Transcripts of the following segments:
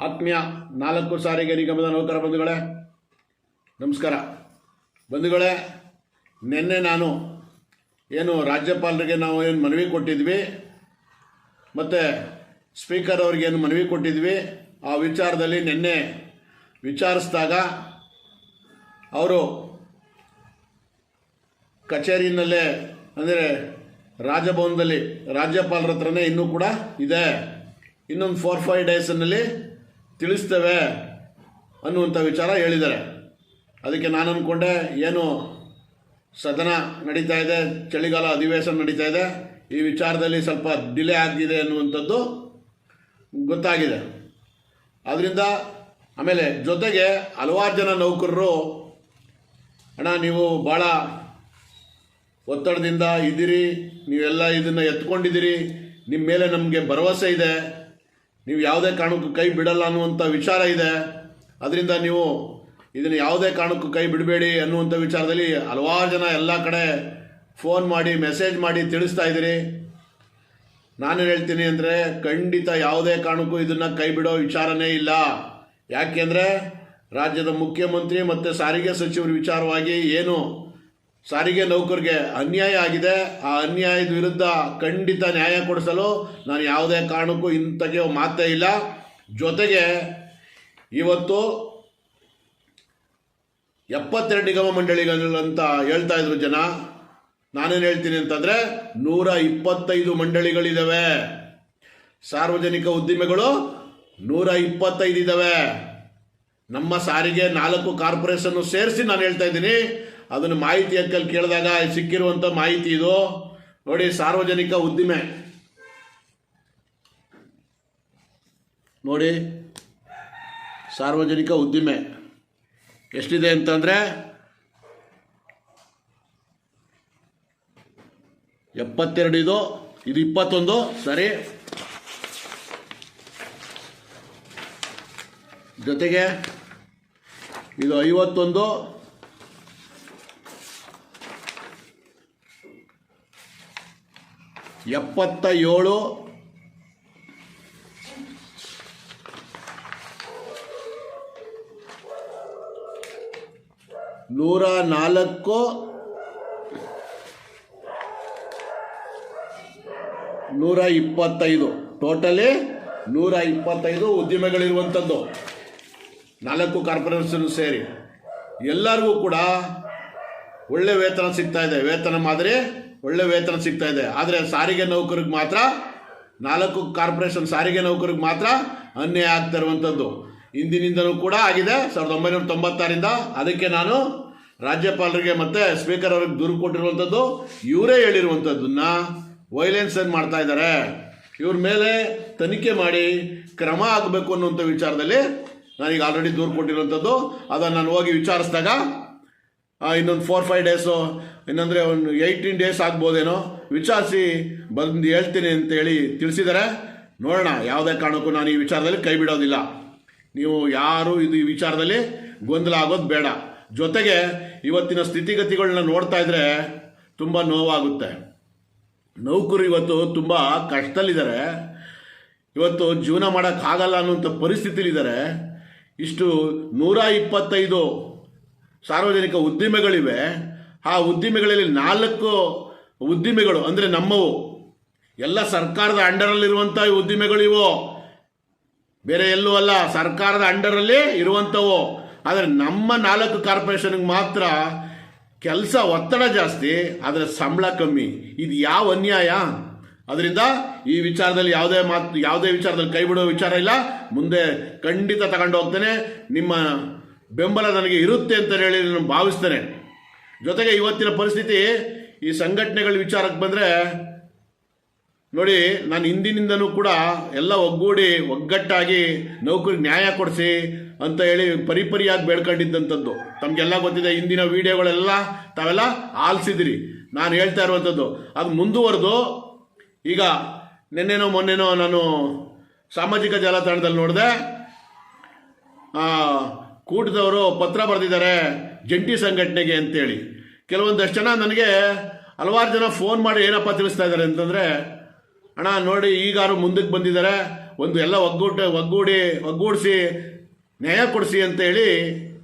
ಆತ್ಮೀಯ 4 ಸಾರಿಗೆ ನಿಗಮದ ನೌಕರ ಬಂಧುಗಳೇ ನಮಸ್ಕಾರ. ಬಂಧುಗಳೇ, ನಿನ್ನೆ ನಾನು ಏನು ರಾಜ್ಯಪಾಲರಿಗೆ ನಾವು ಏನು ಮನವಿ ಕೊಟ್ಟಿದ್ವಿ ಮತ್ತು ಸ್ಪೀಕರ್ ಅವ್ರಿಗೆ ಏನು ಮನವಿ ಕೊಟ್ಟಿದ್ವಿ ಆ ವಿಚಾರದಲ್ಲಿ ನಿನ್ನೆ ವಿಚಾರಿಸಿದಾಗ ಅವರು ಕಚೇರಿನಲ್ಲೇ ಅಂದರೆ ರಾಜಭವನದಲ್ಲಿ ರಾಜ್ಯಪಾಲರ ಹತ್ರನೇ ಇನ್ನೂ ಕೂಡ ಇದೆ, ಇನ್ನೊಂದು 4-5 ಡೇಸ್ನಲ್ಲಿ ತಿಳಿಸ್ತೇವೆ ಅನ್ನುವಂಥ ವಿಚಾರ ಹೇಳಿದ್ದಾರೆ. ಅದಕ್ಕೆ ನಾನು ಅಂದ್ಕೊಂಡೆ ಏನು ಸದನ ನಡೀತಾ ಇದೆ, ಚಳಿಗಾಲ ಅಧಿವೇಶನ ನಡೀತಾ ಇದೆ, ಈ ವಿಚಾರದಲ್ಲಿ ಸ್ವಲ್ಪ ಡಿಲೇ ಆಗಿದೆ ಅನ್ನುವಂಥದ್ದು ಗೊತ್ತಾಗಿದೆ. ಆದ್ದರಿಂದ ಆಮೇಲೆ ಜೊತೆಗೆ ಹಲವಾರು ಜನ ನೌಕರರು ಅಣ್ಣ ನೀವು ಭಾಳ ಒತ್ತಡದಿಂದ ಇದ್ದೀರಿ, ನೀವೆಲ್ಲ ಇದನ್ನು ಎತ್ಕೊಂಡಿದ್ದೀರಿ, ನಿಮ್ಮ ಮೇಲೆ ನಮಗೆ ಭರವಸೆ ಇದೆ, ನೀವು ಯಾವುದೇ ಕಾರಣಕ್ಕೂ ಕೈ ಬಿಡಲ್ಲ ಅನ್ನುವಂಥ ವಿಚಾರ ಇದೆ, ಅದರಿಂದ ನೀವು ಇದನ್ನು ಯಾವುದೇ ಕಾರಣಕ್ಕೂ ಕೈ ಬಿಡಬೇಡಿ ಅನ್ನುವಂಥ ವಿಚಾರದಲ್ಲಿ ಹಲವಾರು ಜನ ಎಲ್ಲ ಕಡೆ ಫೋನ್ ಮಾಡಿ ಮೆಸೇಜ್ ಮಾಡಿ ತಿಳಿಸ್ತಾ ಇದ್ದೀರಿ. ನಾನೇನು ಹೇಳ್ತೀನಿ ಅಂದರೆ ಖಂಡಿತ ಯಾವುದೇ ಕಾರಣಕ್ಕೂ ಇದನ್ನು ಕೈ ಬಿಡೋ ವಿಚಾರನೇ ಇಲ್ಲ. ಯಾಕೆಂದರೆ ರಾಜ್ಯದ ಮುಖ್ಯಮಂತ್ರಿ ಮತ್ತು ಸಾರಿಗೆ ಸಚಿವರ ವಿಚಾರವಾಗಿ ಏನು ಸಾರಿಗೆ ನೌಕರಿಗೆ ಅನ್ಯಾಯ ಆಗಿದೆ, ಆ ಅನ್ಯಾಯದ ವಿರುದ್ಧ ಖಂಡಿತ ನ್ಯಾಯ ಕೊಡಿಸಲು ನಾನು ಯಾವುದೇ ಕಾರಣಕ್ಕೂ ಇಂಥಗೆ ಮಾತೇ ಇಲ್ಲ. ಜೊತೆಗೆ ಇವತ್ತು 72 ನಿಗಮ ಮಂಡಳಿಗಳಂತ ಹೇಳ್ತಾ ಇದ್ರು ಜನ. ನಾನೇನು ಹೇಳ್ತೀನಿ ಅಂತಂದರೆ 125 ಮಂಡಳಿಗಳಿದ್ದಾವೆ, ಸಾರ್ವಜನಿಕ ಉದ್ದಿಮೆಗಳು 125 ಇದ್ದಾವೆ. ನಮ್ಮ ಸಾರಿಗೆ 4 ಕಾರ್ಪೊರೇಷನ್ನು ಸೇರಿಸಿ ನಾನು ಹೇಳ್ತಾ ಇದ್ದೀನಿ. ಅದನ್ನು ಮಾಹಿತಿ ಹಕ್ಕಲ್ಲಿ ಕೇಳಿದಾಗ ಸಿಕ್ಕಿರುವಂಥ ಮಾಹಿತಿ ಇದು ನೋಡಿ. ಸಾರ್ವಜನಿಕ ಉದ್ದಿಮೆ ನೋಡಿ, ಸಾರ್ವಜನಿಕ ಉದ್ದಿಮೆ ಎಷ್ಟಿದೆ ಅಂತಂದರೆ 72, ಇದು 21 ಸರಿ. ಜೊತೆಗೆ ಇದು 51, ಎಪ್ಪತ್ತ7, 104, 125, ಟೋಟಲಿ 125 ಉದ್ದಿಮೆಗಳಿರುವಂಥದ್ದು, 4 ಕಾರ್ಪೊರೇಷನ್ ಸೇರಿ. ಎಲ್ಲರಿಗೂ ಕೂಡ ಒಳ್ಳೆ ವೇತನ ಸಿಗ್ತಾ ಇದೆ, ವೇತನ ಮಾದರಿ ಒಳ್ಳೆ ವೇತನ ಸಿಗ್ತಾ ಇದೆ. ಆದರೆ ಸಾರಿಗೆ ನೌಕರಿಗೆ ಮಾತ್ರ 4 ಕಾರ್ಪೊರೇಷನ್ ಸಾರಿಗೆ ನೌಕರಿಗೆ ಮಾತ್ರ ಅನ್ಯಾಯ ಆಗ್ತಾ ಇರುವಂಥದ್ದು ಹಿಂದಿನಿಂದಲೂ ಕೂಡ ಆಗಿದೆ 1996ರಿಂದ. ಅದಕ್ಕೆ ನಾನು ರಾಜ್ಯಪಾಲರಿಗೆ ಮತ್ತು ಸ್ಪೀಕರ್ ಅವ್ರಿಗೆ ದೂರು ಕೊಟ್ಟಿರುವಂಥದ್ದು, ಇವರೇ ಹೇಳಿರುವಂಥದ್ದನ್ನು ವೈಲೆನ್ಸ್ ಮಾಡ್ತಾ ಇದ್ದಾರೆ, ಇವ್ರ ಮೇಲೆ ತನಿಖೆ ಮಾಡಿ ಕ್ರಮ ಆಗಬೇಕು ಅನ್ನುವಂಥ ವಿಚಾರದಲ್ಲಿ ನಾನೀಗ ಆಲ್ರೆಡಿ ದೂರು ಕೊಟ್ಟಿರುವಂಥದ್ದು. ಅದನ್ನು ನಾನು ಹೋಗಿ ವಿಚಾರಿಸಿದಾಗ ಇನ್ನೊಂದು 4-5 ಡೇಸು, ಇನ್ನಂದರೆ ಒಂದು 18 ಡೇಸ್ ಆಗ್ಬೋದೇನೋ, ವಿಚಾರಿಸಿ ಬಂದು ಹೇಳ್ತೀನಿ ಅಂತೇಳಿ ತಿಳಿಸಿದ್ದಾರೆ. ನೋಡೋಣ, ಯಾವುದೇ ಕಾರಣಕ್ಕೂ ನಾನು ಈ ವಿಚಾರದಲ್ಲಿ ಕೈ ಬಿಡೋದಿಲ್ಲ. ನೀವು ಯಾರು ಈ ವಿಚಾರದಲ್ಲಿ ಗೊಂದಲ ಆಗೋದು ಬೇಡ. ಜೊತೆಗೆ ಇವತ್ತಿನ ಸ್ಥಿತಿಗತಿಗಳನ್ನ ನೋಡ್ತಾ ಇದ್ರೆ ತುಂಬ ನೋವಾಗುತ್ತೆ. ನೌಕರು ಇವತ್ತು ತುಂಬ ಕಷ್ಟದಲ್ಲಿದ್ದಾರೆ, ಇವತ್ತು ಜೀವನ ಮಾಡೋಕ್ಕಾಗಲ್ಲ ಅನ್ನುವಂಥ ಪರಿಸ್ಥಿತಿಲಿದ್ದಾರೆ. ಇಷ್ಟು 125 ಸಾರ್ವಜನಿಕ ಉದ್ದಿಮೆಗಳಿವೆ. ಆ ಉದ್ದಿಮೆಗಳಲ್ಲಿ 4 ಉದ್ದಿಮೆಗಳು ಅಂದರೆ ನಮ್ಮವು, ಎಲ್ಲ ಸರ್ಕಾರದ ಅಂಡರಲ್ಲಿರುವಂಥ ಉದ್ದಿಮೆಗಳಿವು, ಬೇರೆ ಎಲ್ಲೂ ಅಲ್ಲ, ಸರ್ಕಾರದ ಅಂಡರಲ್ಲಿ ಇರುವಂಥವು. ಆದರೆ ನಮ್ಮ 4 ಕಾರ್ಪೊರೇಷನ್ಗೆ ಮಾತ್ರ ಕೆಲಸ ಒತ್ತಡ ಜಾಸ್ತಿ, ಆದರೆ ಸಂಬಳ ಕಮ್ಮಿ. ಇದು ಯಾವ ಅನ್ಯಾಯ? ಅದರಿಂದ ಈ ವಿಚಾರದಲ್ಲಿ ಯಾವುದೇ ವಿಚಾರದಲ್ಲಿ ಕೈ ಬಿಡೋ ವಿಚಾರ ಇಲ್ಲ. ಮುಂದೆ ಖಂಡಿತ ತಗೊಂಡು ಹೋಗ್ತೇನೆ. ನಿಮ್ಮ ಬೆಂಬಲ ನನಗೆ ಇರುತ್ತೆ ಅಂತ ಹೇಳಿ ನಾನು ಭಾವಿಸ್ತೇನೆ. ಜೊತೆಗೆ ಇವತ್ತಿನ ಪರಿಸ್ಥಿತಿ, ಈ ಸಂಘಟನೆಗಳ ವಿಚಾರಕ್ಕೆ ಬಂದರೆ ನೋಡಿ, ನಾನು ಹಿಂದಿನಿಂದನೂ ಕೂಡ ಎಲ್ಲ ಒಗ್ಗಟ್ಟಾಗಿ ನೌಕರಿಗೆ ನ್ಯಾಯ ಕೊಡಿಸಿ ಅಂತ ಹೇಳಿ ಪರಿಯಾಗಿ ಬೇಡ್ಕೊಂಡಿದ್ದಂಥದ್ದು ತಮಗೆಲ್ಲ ಗೊತ್ತಿದೆ. ಹಿಂದಿನ ವಿಡಿಯೋಗಳೆಲ್ಲ ತಾವೆಲ್ಲ ಆಲಿಸಿದಿರಿ. ನಾನು ಹೇಳ್ತಾ ಇರುವಂಥದ್ದು ಅದು ಮುಂದುವರೆದು ಈಗ ನಿನ್ನೆನೋ ಮೊನ್ನೆನೋ ನಾನು ಸಾಮಾಜಿಕ ಜಾಲತಾಣದಲ್ಲಿ ನೋಡಿದೆ, ಕೂಟದವರು ಪತ್ರ ಬರೆದಿದ್ದಾರೆ ಜಂಟಿ ಸಂಘಟನೆಗೆ ಅಂತೇಳಿ. ಕೆಲವೊಂದಷ್ಟು ಜನ ನನಗೆ ಹಲವಾರು ಜನ ಫೋನ್ ಮಾಡಿ ಏನಪ್ಪ ತಿಳಿಸ್ತಾ ಇದ್ದಾರೆ ಅಂತಂದರೆ, ಅಣ್ಣ ನೋಡಿ ಈಗಾರು ಮುಂದಕ್ಕೆ ಬಂದಿದ್ದಾರೆ, ಒಂದು ಎಲ್ಲ ಒಗ್ಗೂಡಿಸಿ ನ್ಯಾಯ ಕೊಡಿಸಿ ಅಂತೇಳಿ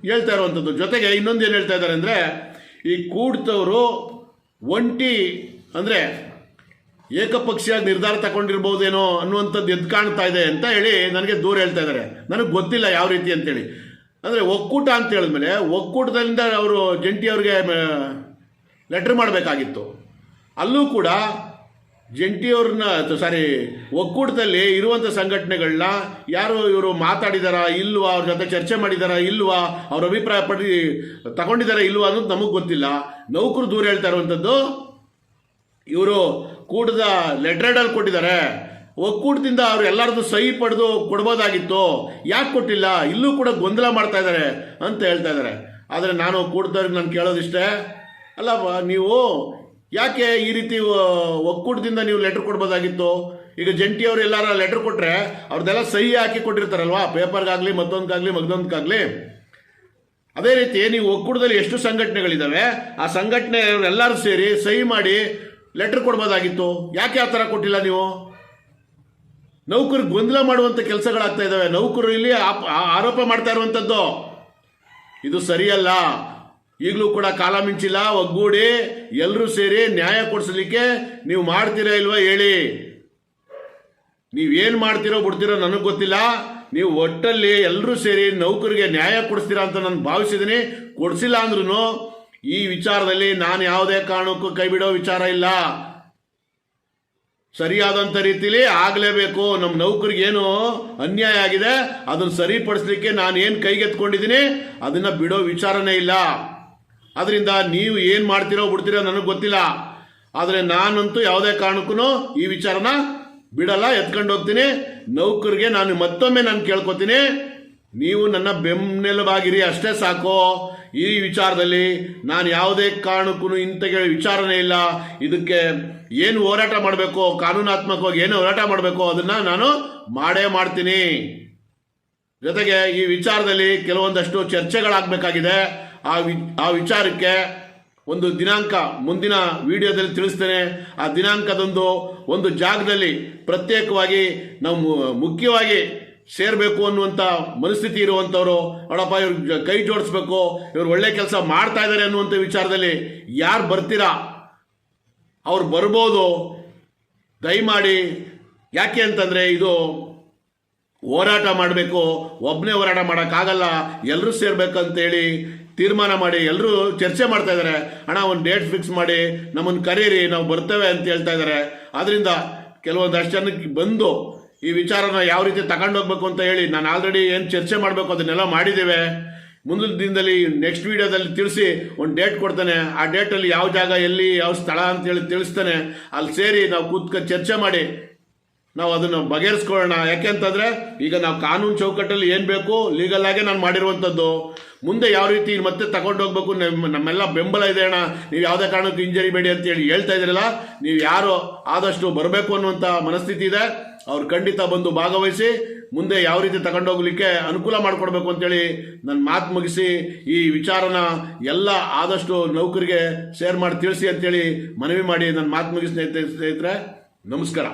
ಹೇಳ್ತಾ ಇರುವಂಥದ್ದು. ಜೊತೆಗೆ ಇನ್ನೊಂದು ಏನು ಹೇಳ್ತಾ ಇದ್ದಾರೆ ಅಂದರೆ, ಈ ಕೂಡ್ತವರು ಒಂಟಿ ಅಂದರೆ ಏಕಪಕ್ಷೀಯವಾಗಿ ನಿರ್ಧಾರ ತಗೊಂಡಿರ್ಬೋದೇನೋ ಅನ್ನುವಂಥದ್ದು ಎದ್ದು ಕಾಣ್ತಾ ಇದೆ ಅಂತ ಹೇಳಿ ನನಗೆ ದೂರ ಹೇಳ್ತಾ ಇದ್ದಾರೆ. ನನಗೆ ಗೊತ್ತಿಲ್ಲ ಯಾವ ರೀತಿ ಅಂತೇಳಿ. ಅಂದರೆ ಒಕ್ಕೂಟ ಅಂತ ಹೇಳಿದ್ಮೇಲೆ ಒಕ್ಕೂಟದಿಂದ ಅವರು ಜಂಟಿಯವ್ರಿಗೆ ಲೆಟ್ರ್ ಮಾಡಬೇಕಾಗಿತ್ತು. ಅಲ್ಲೂ ಕೂಡ ಒಕ್ಕೂಟದಲ್ಲಿ ಇರುವಂಥ ಸಂಘಟನೆಗಳನ್ನ ಯಾರು ಇವರು ಮಾತಾಡಿದಾರಾ ಇಲ್ವಾ, ಅವ್ರ ಜೊತೆ ಚರ್ಚೆ ಮಾಡಿದಾರಾ ಇಲ್ವಾ, ಅವ್ರ ಅಭಿಪ್ರಾಯ ತಗೊಂಡಿದ್ದಾರಾ ಇಲ್ವಾ ಅನ್ನೋದು ನಮಗೆ ಗೊತ್ತಿಲ್ಲ. ನೌಕರು ದೂರ ಹೇಳ್ತಾ ಇರುವಂಥದ್ದು, ಇವರು ಕೂಟದ ಲೆಟ್ರೇಡಲ್ಲಿ ಕೊಟ್ಟಿದ್ದಾರೆ, ಒಕ್ಕೂಟದಿಂದ ಅವ್ರು ಎಲ್ಲರದ್ದು ಸಹಿ ಪಡೆದು ಕೊಡ್ಬೋದಾಗಿತ್ತು, ಯಾಕೆ ಕೊಟ್ಟಿಲ್ಲ, ಇಲ್ಲೂ ಕೂಡ ಗೊಂದಲ ಮಾಡ್ತಾ ಇದ್ದಾರೆ ಅಂತ ಹೇಳ್ತಾ ಇದ್ದಾರೆ. ಆದರೆ ನಾನು ಕೂಟದವ್ರಿಗೆ ನಾನು ಕೇಳೋದಿಷ್ಟೇ, ಅಲ್ಲ ನೀವು ಯಾಕೆ ಈ ರೀತಿ ಒಕ್ಕೂಟದಿಂದ ನೀವು ಲೆಟ್ರ್ ಕೊಡ್ಬೋದಾಗಿತ್ತು? ಈಗ ಜಂಟಿಯವರು ಎಲ್ಲಾರ ಲೆಟ್ರ್ ಕೊಟ್ಟರೆ ಅವ್ರದ್ದೆಲ್ಲ ಸಹಿ ಹಾಕಿ ಕೊಟ್ಟಿರ್ತಾರಲ್ವಾ, ಪೇಪರ್ಗಾಗಲಿ ಮತ್ತೊಂದಕ್ಕಾಗಲಿ. ಅದೇ ರೀತಿ ನೀವು ಒಕ್ಕೂಟದಲ್ಲಿ ಎಷ್ಟು ಸಂಘಟನೆಗಳಿದ್ದಾವೆ ಆ ಸಂಘಟನೆಯವರೆಲ್ಲರೂ ಸೇರಿ ಸಹಿ ಮಾಡಿ ಲೆಟ್ರ್ ಕೊಡ್ಬೋದಾಗಿತ್ತು, ಯಾಕೆ ಆ ಥರ ಕೊಟ್ಟಿಲ್ಲ ನೀವು? ನೌಕರಿಗೆ ಗೊಂದಲ ಮಾಡುವಂಥ ಕೆಲಸಗಳಾಗ್ತಾ ಇದ್ದಾವೆ. ನೌಕರು ಇಲ್ಲಿ ಆರೋಪ ಮಾಡ್ತಾ ಇರುವಂಥದ್ದು ಇದು ಸರಿಯಲ್ಲ. ಈಗಲೂ ಕೂಡ ಕಾಲ ಮಿಂಚಿಲ್ಲ, ಒಗ್ಗೂಡಿ ಎಲ್ಲರೂ ಸೇರಿ ನ್ಯಾಯ ಕೊಡಿಸಲಿಕ್ಕೆ ನೀವು ಮಾಡ್ತೀರಾ ಇಲ್ವಾ ಹೇಳಿ. ನೀವೇನು ಮಾಡ್ತೀರೋ ಬಿಡ್ತೀರೋ ನನಗೆ ಗೊತ್ತಿಲ್ಲ. ನೀವು ಒಟ್ಟಲ್ಲಿ ಎಲ್ಲರೂ ಸೇರಿ ನೌಕರಿಗೆ ನ್ಯಾಯ ಕೊಡಿಸ್ತೀರಾ ಅಂತ ನಾನು ಭಾವಿಸಿದ್ದೀನಿ. ಕೊಡಿಸಿಲ್ಲ ಅಂದ್ರೂ ಈ ವಿಚಾರದಲ್ಲಿ ನಾನು ಯಾವುದೇ ಕಾರಣಕ್ಕೂ ಕೈ ಬಿಡೋ ವಿಚಾರ ಇಲ್ಲ. ಸರಿಯಾದಂಥ ರೀತಿಲಿ ಆಗಲೇಬೇಕು. ನಮ್ಮ ನೌಕರಿಗೆ ಏನು ಅನ್ಯಾಯ ಆಗಿದೆ ಅದನ್ನು ಸರಿಪಡಿಸ್ಲಿಕ್ಕೆ ನಾನು ಏನು ಕೈಗೆತ್ಕೊಂಡಿದ್ದೀನಿ ಅದನ್ನು ಬಿಡೋ ವಿಚಾರನೇ ಇಲ್ಲ. ಅದರಿಂದ ನೀವು ಏನು ಮಾಡ್ತೀರೋ ಬಿಡ್ತೀರೋ ನನಗೆ ಗೊತ್ತಿಲ್ಲ. ಆದರೆ ನಾನಂತೂ ಯಾವುದೇ ಕಾರಣಕ್ಕೂ ಈ ವಿಚಾರನ ಬಿಡಲ್ಲ, ಎತ್ಕೊಂಡು ಹೋಗ್ತೀನಿ. ನೌಕರಿಗೆ ನಾನು ಮತ್ತೊಮ್ಮೆ ಕೇಳ್ಕೊತೀನಿ, ನೀವು ನನ್ನ ಬೆನ್ನೆಲುಬಾಗಿರಿ ಅಷ್ಟೇ ಸಾಕು. ಈ ವಿಚಾರದಲ್ಲಿ ನಾನು ಯಾವುದೇ ಕಾರಣಕ್ಕೂ ಇಂಥ ವಿಚಾರನೇ ಇಲ್ಲ. ಇದಕ್ಕೆ ಏನು ಹೋರಾಟ ಮಾಡಬೇಕು, ಕಾನೂನಾತ್ಮಕವಾಗಿ ಏನು ಹೋರಾಟ ಮಾಡಬೇಕು ಅದನ್ನು ನಾನು ಮಾಡೇ ಮಾಡ್ತೀನಿ. ಜೊತೆಗೆ ಈ ವಿಚಾರದಲ್ಲಿ ಕೆಲವೊಂದಷ್ಟು ಚರ್ಚೆಗಳಾಗಬೇಕಾಗಿದೆ. ಆ ವಿಚಾರಕ್ಕೆ ಒಂದು ದಿನಾಂಕ ಮುಂದಿನ ವಿಡಿಯೋದಲ್ಲಿ ತಿಳಿಸ್ತೇನೆ. ಆ ದಿನಾಂಕದಂದು ಒಂದು ಜಾಗದಲ್ಲಿ ಪ್ರತ್ಯೇಕವಾಗಿ ನಾವು ಮುಖ್ಯವಾಗಿ ಸೇರಬೇಕು ಅನ್ನುವಂಥ ಮನಸ್ಥಿತಿ ಇರುವಂಥವ್ರು, ನೋಡಪ್ಪ ಇವ್ರು ಕೈ ಜೋಡಿಸ್ಬೇಕು, ಇವ್ರು ಒಳ್ಳೆ ಕೆಲಸ ಮಾಡ್ತಾ ಇದ್ದಾರೆ ಅನ್ನುವಂಥ ವಿಚಾರದಲ್ಲಿ ಯಾರು ಬರ್ತೀರಾ ಅವ್ರು ಬರ್ಬೋದು. ದಯಮಾಡಿ, ಯಾಕೆ ಅಂತಂದರೆ ಇದು ಹೋರಾಟ ಮಾಡಬೇಕು, ಒಬ್ಬನೇ ಹೋರಾಟ ಮಾಡೋಕ್ಕಾಗಲ್ಲ, ಎಲ್ಲರೂ ಸೇರ್ಬೇಕಂತೇಳಿ ತೀರ್ಮಾನ ಮಾಡಿ ಎಲ್ಲರೂ ಚರ್ಚೆ ಮಾಡ್ತಾ ಇದ್ದಾರೆ. ಅಣ್ಣ ಒಂದು ಡೇಟ್ ಫಿಕ್ಸ್ ಮಾಡಿ ನಮ್ಮನ್ನು ಕರೀರಿ, ನಾವು ಬರ್ತೇವೆ ಅಂತ ಹೇಳ್ತಾ ಇದ್ದಾರೆ. ಆದ್ದರಿಂದ ಕೆಲವೊಂದಷ್ಟು ಜನಕ್ಕೆ ಬಂದು ಈ ವಿಚಾರನ ಯಾವ ರೀತಿ ತಗೊಂಡೋಗ್ಬೇಕು ಅಂತ ಹೇಳಿ ನಾನು ಆಲ್ರೆಡಿ ಏನು ಚರ್ಚೆ ಮಾಡಬೇಕು ಅದನ್ನೆಲ್ಲ ಮಾಡಿದ್ದೇವೆ. ಮುಂದಿನ ದಿನದಲ್ಲಿ ನೆಕ್ಸ್ಟ್ ವಿಡಿಯೋದಲ್ಲಿ ತಿಳಿಸಿ ಒಂದು ಡೇಟ್ ಕೊಡ್ತಾನೆ. ಆ ಡೇಟಲ್ಲಿ ಯಾವ ಜಾಗ, ಎಲ್ಲಿ, ಯಾವ ಸ್ಥಳ ಅಂತೇಳಿ ತಿಳಿಸ್ತಾನೆ. ಅಲ್ಲಿ ಸೇರಿ ನಾವು ಕೂತ್ಕೊಂಡು ಚರ್ಚೆ ಮಾಡಿ ನಾವು ಅದನ್ನು ಬಗೆಹರಿಸ್ಕೊಳ್ಳೋಣ. ಯಾಕೆಂತಂದರೆ ಈಗ ನಾವು ಕಾನೂನು ಚೌಕಟ್ಟಲ್ಲಿ ಏನು ಬೇಕು ಲೀಗಲ್ ಆಗೇ ನಾನು ಮಾಡಿರುವಂಥದ್ದು. ಮುಂದೆ ಯಾವ ರೀತಿ ಮತ್ತೆ ತಗೊಂಡೋಗ್ಬೇಕು, ನಮ್ಮೆಲ್ಲ ಬೆಂಬಲ ಇದೆ ಅಣ್ಣ, ನೀವು ಯಾವುದೇ ಕಾರಣಕ್ಕೂ ಇಂಜರಿ ಬೇಡಿ ಅಂತೇಳಿ ಹೇಳ್ತಾ ಇದ್ದೀರಲ್ಲ, ನೀವು ಯಾರು ಆದಷ್ಟು ಬರಬೇಕು ಅನ್ನುವಂಥ ಮನಸ್ಥಿತಿ ಇದೆ. ಅವ್ರು ಖಂಡಿತ ಬಂದು ಭಾಗವಹಿಸಿ ಮುಂದೆ ಯಾವ ರೀತಿ ತಗೊಂಡೋಗ್ಲಿಕ್ಕೆ ಅನುಕೂಲ ಮಾಡಿಕೊಡ್ಬೇಕು ಅಂತೇಳಿ ನನ್ನ ಮಾತು ಮುಗಿಸಿ ಈ ವಿಚಾರನ ಎಲ್ಲ ಆದಷ್ಟು ನೌಕರಿಗೆ ಶೇರ್ ಮಾಡಿ ತಿಳಿಸಿ ಅಂತೇಳಿ ಮನವಿ ಮಾಡಿ ನನ್ನ ಮಾತು ಮುಗಿಸಿ ಸ್ನೇಹಿತರೆ, ನಮಸ್ಕಾರ.